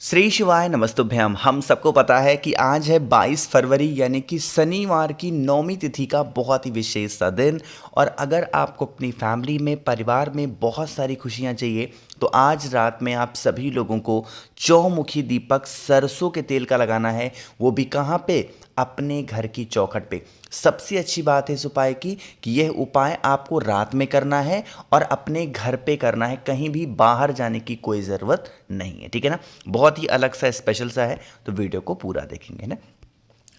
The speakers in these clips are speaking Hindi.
श्री शिवाय नमस्तुभ्यम। हम सबको पता है कि आज है 22 फरवरी यानी कि शनिवार की 9वीं तिथि का बहुत ही विशेष सा दिन। और अगर आपको अपनी फैमिली में परिवार में बहुत सारी खुशियां चाहिए तो आज रात में आप सभी लोगों को चौमुखी दीपक सरसों के तेल का लगाना है। वो भी कहाँ पे? अपने घर की चौखट पे। सबसे अच्छी बात है इस उपाय की कि यह उपाय आपको रात में करना है और अपने घर पे करना है, कहीं भी बाहर जाने की कोई ज़रूरत नहीं है। ठीक है ना? बहुत ही अलग सा स्पेशल सा है, तो वीडियो को पूरा देखेंगे ना।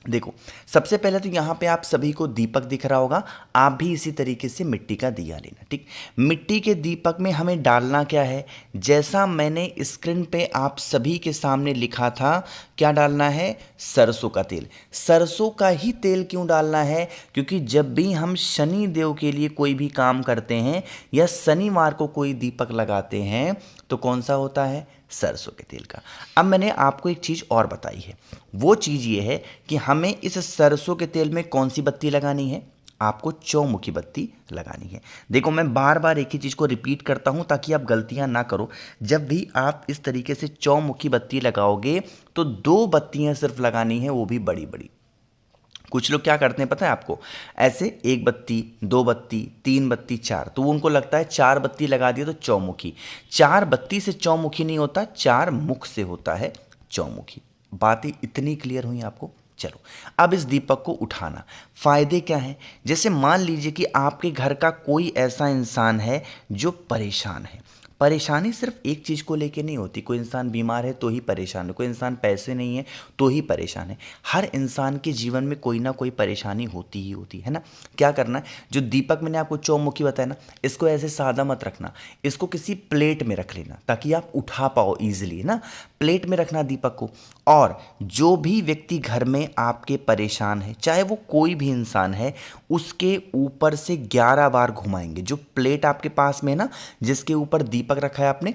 देखो, सबसे पहले तो यहाँ पे आप सभी को दीपक दिख रहा होगा। आप भी इसी तरीके से मिट्टी का दिया लेना। ठीक, मिट्टी के दीपक में हमें डालना क्या है, जैसा मैंने स्क्रीन पे आप सभी के सामने लिखा था। क्या डालना है? सरसों का तेल। सरसों का ही तेल क्यों डालना है? क्योंकि जब भी हम शनि देव के लिए कोई भी काम करते हैं या शनिवार को कोई दीपक लगाते हैं तो कौन सा होता है? सरसों के तेल का। अब मैंने आपको एक चीज़ और बताई है, वो चीज़ ये है कि हमें इस सरसों के तेल में कौन सी बत्ती लगानी है? आपको चौमुखी बत्ती लगानी है। देखो, मैं बार बार एक ही चीज़ को रिपीट करता हूँ ताकि आप गलतियाँ ना करो। जब भी आप इस तरीके से चौमुखी बत्ती लगाओगे तो 2 बत्तियाँ सिर्फ लगानी है, वो भी बड़ी बड़ी। कुछ लोग क्या करते हैं पता है आपको? ऐसे 1 बत्ती, 2 बत्ती, 3 बत्ती, 4, तो उनको लगता है 4 बत्ती लगा दिए तो चौमुखी। 4 बत्ती से चौमुखी नहीं होता, 4 मुख से होता है चौमुखी। बातें इतनी क्लियर हुई आपको? चलो, अब इस दीपक को उठाना। फायदे क्या हैं? जैसे मान लीजिए कि आपके घर का कोई ऐसा इंसान है जो परेशान है। परेशानी सिर्फ एक चीज़ को लेके नहीं होती। कोई इंसान बीमार है तो ही परेशान है, कोई इंसान पैसे नहीं है तो ही परेशान है। हर इंसान के जीवन में कोई ना कोई परेशानी होती ही होती है ना। क्या करना है? जो दीपक मैंने आपको चौमुखी बताया ना, इसको ऐसे सादा मत रखना, इसको किसी प्लेट में रख लेना ताकि आप उठा पाओ ईजिली ना। प्लेट में रखना दीपक को। और जो भी व्यक्ति घर में आपके परेशान है, चाहे वो कोई भी इंसान है, उसके ऊपर से 11 बार घुमाएंगे। जो प्लेट आपके पास में है ना, जिसके ऊपर दीपक रखा है आपने,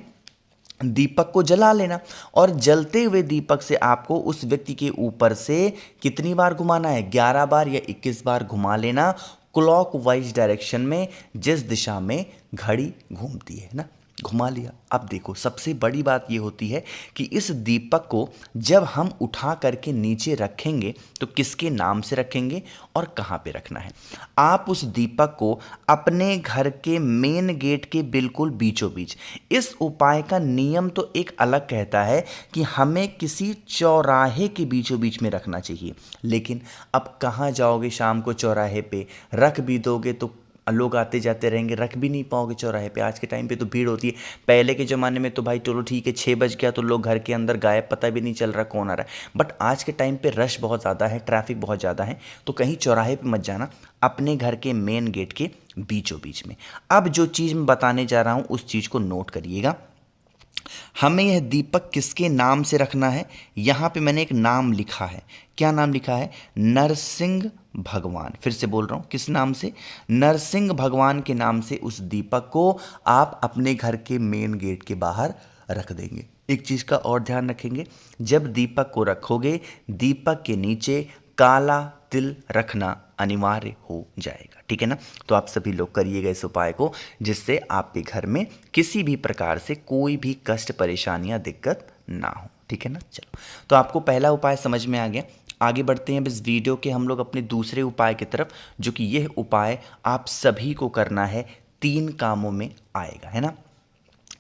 दीपक को जला लेना। और जलते हुए दीपक से आपको उस व्यक्ति के ऊपर से कितनी बार घुमाना है? 11 बार या 21 बार घुमा लेना, क्लॉक वाइज डायरेक्शन में, जिस दिशा में घड़ी घूमती है ना। घुमा लिया। अब देखो, सबसे बड़ी बात ये होती है कि इस दीपक को जब हम उठा करके नीचे रखेंगे तो किसके नाम से रखेंगे और कहाँ पे रखना है? आप उस दीपक को अपने घर के मेन गेट के बिल्कुल बीचों बीच। इस उपाय का नियम तो एक अलग कहता है कि हमें किसी चौराहे के बीचों बीच में रखना चाहिए, लेकिन अब कहाँ जाओगे शाम को चौराहे पे? रख भी दोगे तो लोग आते जाते रहेंगे, रख भी नहीं पाओगे चौराहे पे। आज के टाइम पे तो भीड़ होती है। पहले के ज़माने में तो भाई चलो ठीक है, 6 बज गया तो लोग घर के अंदर गायब, पता भी नहीं चल रहा कौन आ रहा है। बट आज के टाइम पे रश बहुत ज़्यादा है, ट्रैफिक बहुत ज़्यादा है, तो कहीं चौराहे पे मत जाना, अपने घर के मेन गेट के बीचों बीच में। अब जो चीज़ मैं बताने जा रहा हूँ उस चीज़ को नोट करिएगा। हमें यह दीपक किसके नाम से रखना है? यहाँ पे मैंने एक नाम लिखा है। क्या नाम लिखा है? नरसिंह भगवान। फिर से बोल रहा हूँ, किस नाम से? नरसिंह भगवान के नाम से उस दीपक को आप अपने घर के मेन गेट के बाहर रख देंगे। एक चीज़ का और ध्यान रखेंगे, जब दीपक को रखोगे, दीपक के नीचे काला तिल रखना अनिवार्य हो जाएगा। ठीक है ना? तो आप सभी लोग करिएगा इस उपाय को, जिससे आपके घर में किसी भी प्रकार से कोई भी कष्ट, परेशानियां, दिक्कत ना हो। ठीक है ना? चलो, तो आपको पहला उपाय समझ में आ गया। आगे बढ़ते हैं अब इस वीडियो के हम लोग अपने दूसरे उपाय की तरफ, जो कि यह उपाय आप सभी को करना है, 3 कामों में आएगा, है ना।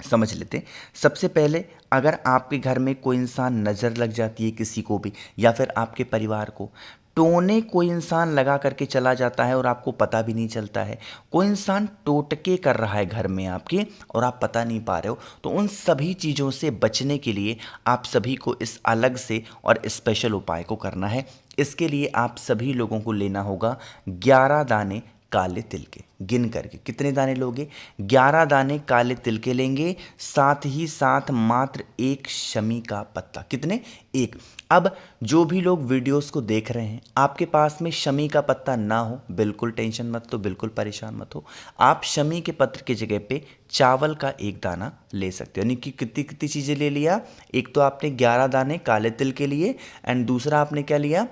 समझ लेते हैं। सबसे पहले, अगर आपके घर में कोई इंसान नज़र लग जाती है किसी को भी, या फिर आपके परिवार को टोने कोई इंसान लगा करके चला जाता है और आपको पता भी नहीं चलता है, कोई इंसान टोटके कर रहा है घर में आपके और आप पता नहीं पा रहे हो, तो उन सभी चीज़ों से बचने के लिए आप सभी को इस अलग से और स्पेशल उपाय को करना है। इसके लिए आप सभी लोगों को लेना होगा 11 दाने काले तिल के। गिन करके कितने दाने लोगे? 11 दाने काले तिल के लेंगे, साथ ही साथ मात्र 1 शमी का पत्ता। कितने? 1। अब जो भी लोग वीडियोस को देख रहे हैं, आपके पास में शमी का पत्ता ना हो, बिल्कुल टेंशन मत लो, बिल्कुल परेशान मत हो। आप शमी के पत्र की जगह पे चावल का 1 दाना ले सकते हो। यानी कि कितनी कितनी चीज़ें ले लिया? एक तो आपने 11 दाने काले तिल के लिए, एंड दूसरा आपने क्या लिया?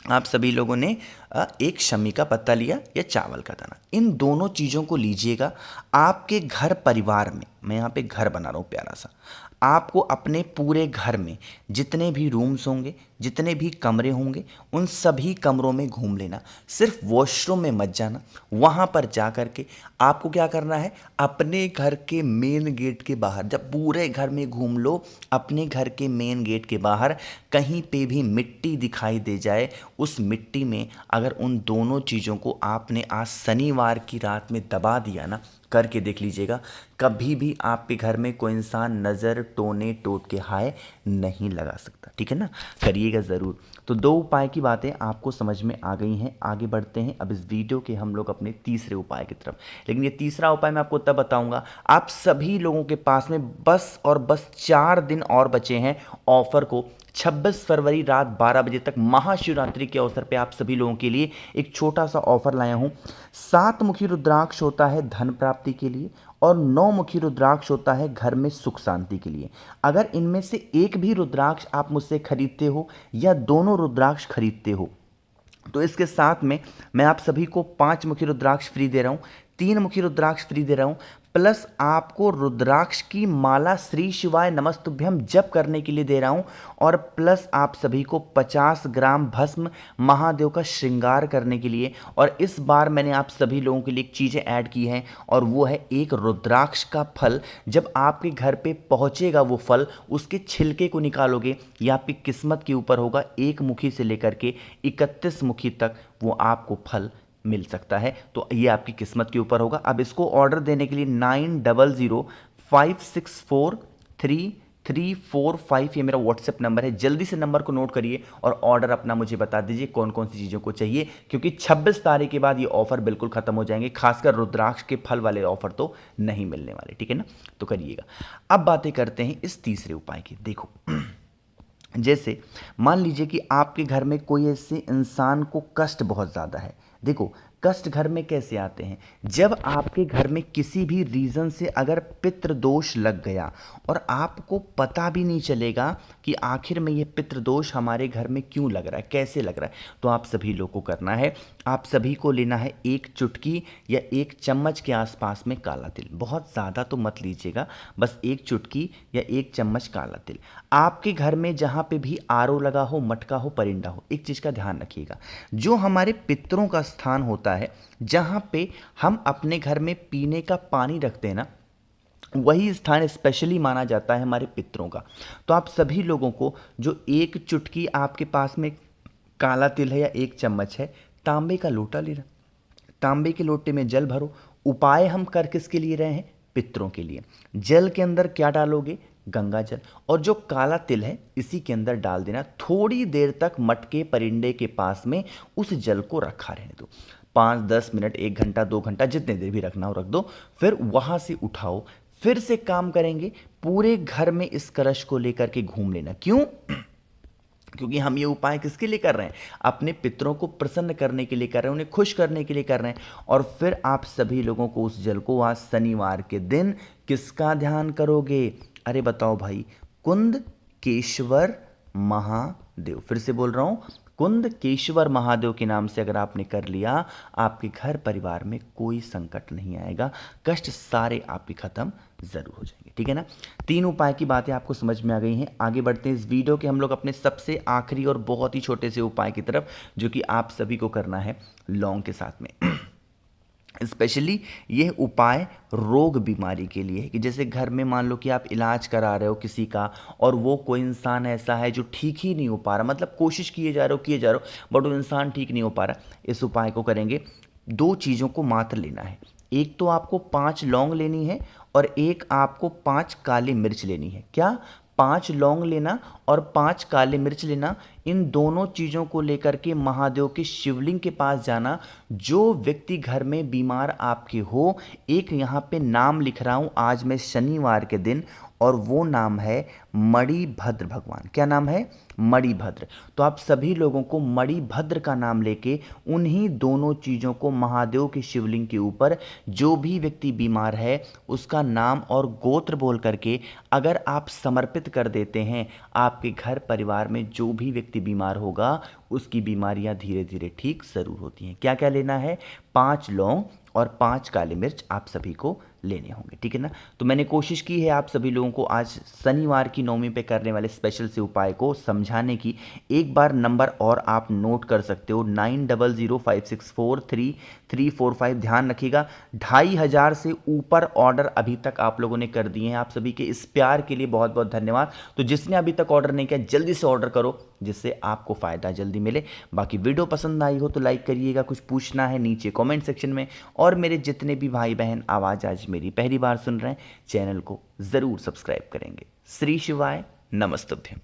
आप सभी लोगों ने 1 शमी का पत्ता लिया या चावल का दाना। इन दोनों चीज़ों को लीजिएगा। आपके घर परिवार में, मैं यहाँ पे घर बना रहा हूँ प्यारा सा, आपको अपने पूरे घर में जितने भी रूम्स होंगे, जितने भी कमरे होंगे, उन सभी कमरों में घूम लेना। सिर्फ वॉशरूम में मत जाना। वहाँ पर जा कर के आपको क्या करना है, अपने घर के मेन गेट के बाहर, जब पूरे घर में घूम लो, अपने घर के मेन गेट के बाहर कहीं पे भी मिट्टी दिखाई दे जाए, उस मिट्टी में अगर उन दोनों चीज़ों को आपने आज शनिवार की रात में दबा दिया ना, करके देख लीजिएगा, कभी भी आपके घर में कोई इंसान नज़र टोने टोट के हाय नहीं लगा सकता। ठीक है ना, करिएगा ज़रूर। तो 2 उपाय की बातें आपको समझ में आ गई हैं। आगे बढ़ते हैं अब इस वीडियो के हम लोग अपने तीसरे उपाय की तरफ। लेकिन ये तीसरा उपाय मैं आपको तब बताऊंगा, आप सभी लोगों के पास में बस और बस 4 दिन और बचे हैं ऑफर को। 26 फरवरी रात 12 बजे तक महाशिवरात्रि के अवसर पे आप सभी लोगों के लिए एक छोटा सा ऑफर लाया हूं। 7 मुखी रुद्राक्ष होता है धन प्राप्ति के लिए और 9 मुखी रुद्राक्ष होता है घर में सुख शांति के लिए। अगर इनमें से एक भी रुद्राक्ष आप मुझसे खरीदते हो या दोनों रुद्राक्ष खरीदते हो, तो इसके साथ में मैं आप सभी को 5 मुखी रुद्राक्ष फ्री दे रहा हूँ, 3 मुखी रुद्राक्ष फ्री दे रहा हूँ, प्लस आपको रुद्राक्ष की माला श्री शिवाय नमस्तुभ्यम जप करने के लिए दे रहा हूँ, और प्लस आप सभी को 50 ग्राम भस्म महादेव का श्रृंगार करने के लिए। और इस बार मैंने आप सभी लोगों के लिए एक चीज़ें ऐड की हैं, और वो है एक रुद्राक्ष का फल। जब आपके घर पे पहुँचेगा वो फल, उसके छिलके को निकालोगे, ये आपकी किस्मत के ऊपर होगा। 1 मुखी से लेकर के 31 मुखी तक वो आपको फल मिल सकता है, तो ये आपकी किस्मत के ऊपर होगा। अब इसको ऑर्डर देने के लिए 9005643345 ये मेरा व्हाट्सएप नंबर है। जल्दी से नंबर को नोट करिए और ऑर्डर अपना मुझे बता दीजिए कौन कौन सी चीज़ों को चाहिए, क्योंकि 26 तारीख के बाद ये ऑफर बिल्कुल खत्म हो जाएंगे। खासकर रुद्राक्ष के फल वाले ऑफर तो नहीं मिलने वाले। ठीक है ना, तो करिएगा। अब बातें करते हैं इस तीसरे उपाय की। देखो, जैसे मान लीजिए कि आपके घर में कोई ऐसे इंसान को कष्ट बहुत ज़्यादा है। देखो, कष्ट घर में कैसे आते हैं, जब आपके घर में किसी भी रीज़न से अगर पितृदोष लग गया और आपको पता भी नहीं चलेगा कि आखिर में ये पितृदोष हमारे घर में क्यों लग रहा है, कैसे लग रहा है, तो आप सभी लोग को करना है, आप सभी को लेना है 1 चुटकी या 1 चम्मच के आसपास में काला तिल। बहुत ज़्यादा तो मत लीजिएगा, बस 1 चुटकी या 1 चम्मच काला तिल। आपके घर में जहाँ पे भी आरओ लगा हो, मटका हो, परिंदा हो, एक चीज़ का ध्यान रखिएगा, जो हमारे पितरों का स्थान होता है, जहाँ पे हम अपने घर में पीने का पानी रखते हैं ना, वही स्थान स्पेशली माना जाता है हमारे पितरों का। तो आप सभी लोगों को जो 1 चुटकी आपके पास में काला तिल है या 1 चम्मच है, तांबे का लोटा लेना, तांबे के लोटे में जल भरो। उपाय हम कर किसके लिए रहे हैं, पितरों के लिए। जल के अंदर क्या डालोगे, गंगा जल, और जो काला तिल है इसी के अंदर डाल देना। थोड़ी देर तक मटके परिंदे के पास में उस जल को रखा रहने दो, 5-10 मिनट, 1 घंटा, 2 घंटा, जितने देर भी रखना हो रख दो। फिर वहां से उठाओ, फिर से काम करेंगे, पूरे घर में इस कलश को लेकर के घूम लेना। क्यों, क्योंकि हम ये उपाय किसके लिए कर रहे हैं, अपने पितरों को प्रसन्न करने के लिए कर रहे हैं, उन्हें खुश करने के लिए कर रहे हैं। और फिर आप सभी लोगों को उस जल को आज शनिवार के दिन किसका ध्यान करोगे, अरे बताओ भाई, कुंदकेश्वर महादेव। फिर से बोल रहा हूं, कुंदकेश्वर महादेव के नाम से अगर आपने कर लिया, आपके घर परिवार में कोई संकट नहीं आएगा, कष्ट सारे आपके खत्म जरूर हो जाएंगे। ठीक है ना, 3 उपाय की बातें आपको समझ में आ गई हैं। आगे बढ़ते हैं इस वीडियो के हम लोग अपने सबसे आखिरी और बहुत ही छोटे से उपाय की तरफ, जो कि आप सभी को करना है लौंग के साथ में। स्पेशली ये उपाय रोग बीमारी के लिए है, कि जैसे घर में मान लो कि आप इलाज करा रहे हो किसी का, और वो कोई इंसान ऐसा है जो ठीक ही नहीं हो पा रहा, मतलब कोशिश किए जा रहे हो बट वो इंसान ठीक नहीं हो पा रहा। इस उपाय को करेंगे, 2 चीज़ों को मात्र लेना है। एक तो आपको 5 लौंग लेनी है और एक आपको 5 काली मिर्च लेनी है। क्या, 5 लौंग लेना और 5 काले मिर्च लेना। इन दोनों चीज़ों को लेकर के महादेव के शिवलिंग के पास जाना। जो व्यक्ति घर में बीमार आपके हो, एक यहाँ पे नाम लिख रहा हूँ आज मैं शनिवार के दिन, और वो नाम है मणिभद्र भगवान। क्या नाम है, मणिभद्र। तो आप सभी लोगों को मणिभद्र का नाम लेके उन्हीं दोनों चीज़ों को महादेव के शिवलिंग के ऊपर, जो भी व्यक्ति बीमार है उसका नाम और गोत्र बोल करके अगर आप समर्पित कर देते हैं, आपके घर परिवार में जो भी व्यक्ति बीमार होगा उसकी बीमारियां धीरे धीरे ठीक ज़रूर होती हैं। क्या क्या लेना है, 5 लौंग और 5 काली मिर्च आप सभी को लेने होंगे, ठीक है ना। तो मैंने कोशिश की है आप सभी लोगों को आज शनिवार की नौमी पे करने वाले स्पेशल से उपाय को समझाने की। एक बार नंबर और आप नोट कर सकते हो, 9005643345। ध्यान रखिएगा, 2500 से ऊपर ऑर्डर अभी तक आप लोगों ने कर दिए हैं। आप सभी के इस प्यार के लिए बहुत बहुत धन्यवाद। तो जिसने अभी तक ऑर्डर नहीं किया जल्दी से ऑर्डर करो, जिससे आपको फ़ायदा जल्दी मिले। बाकी वीडियो पसंद आई हो तो लाइक करिएगा, कुछ पूछना है नीचे कमेंट सेक्शन में, और मेरे जितने भी भाई बहन आवाज़ आज मेरी पहली बार सुन रहे हैं चैनल को ज़रूर सब्सक्राइब करेंगे। श्री शिवाय, नमस्तुभ्यम।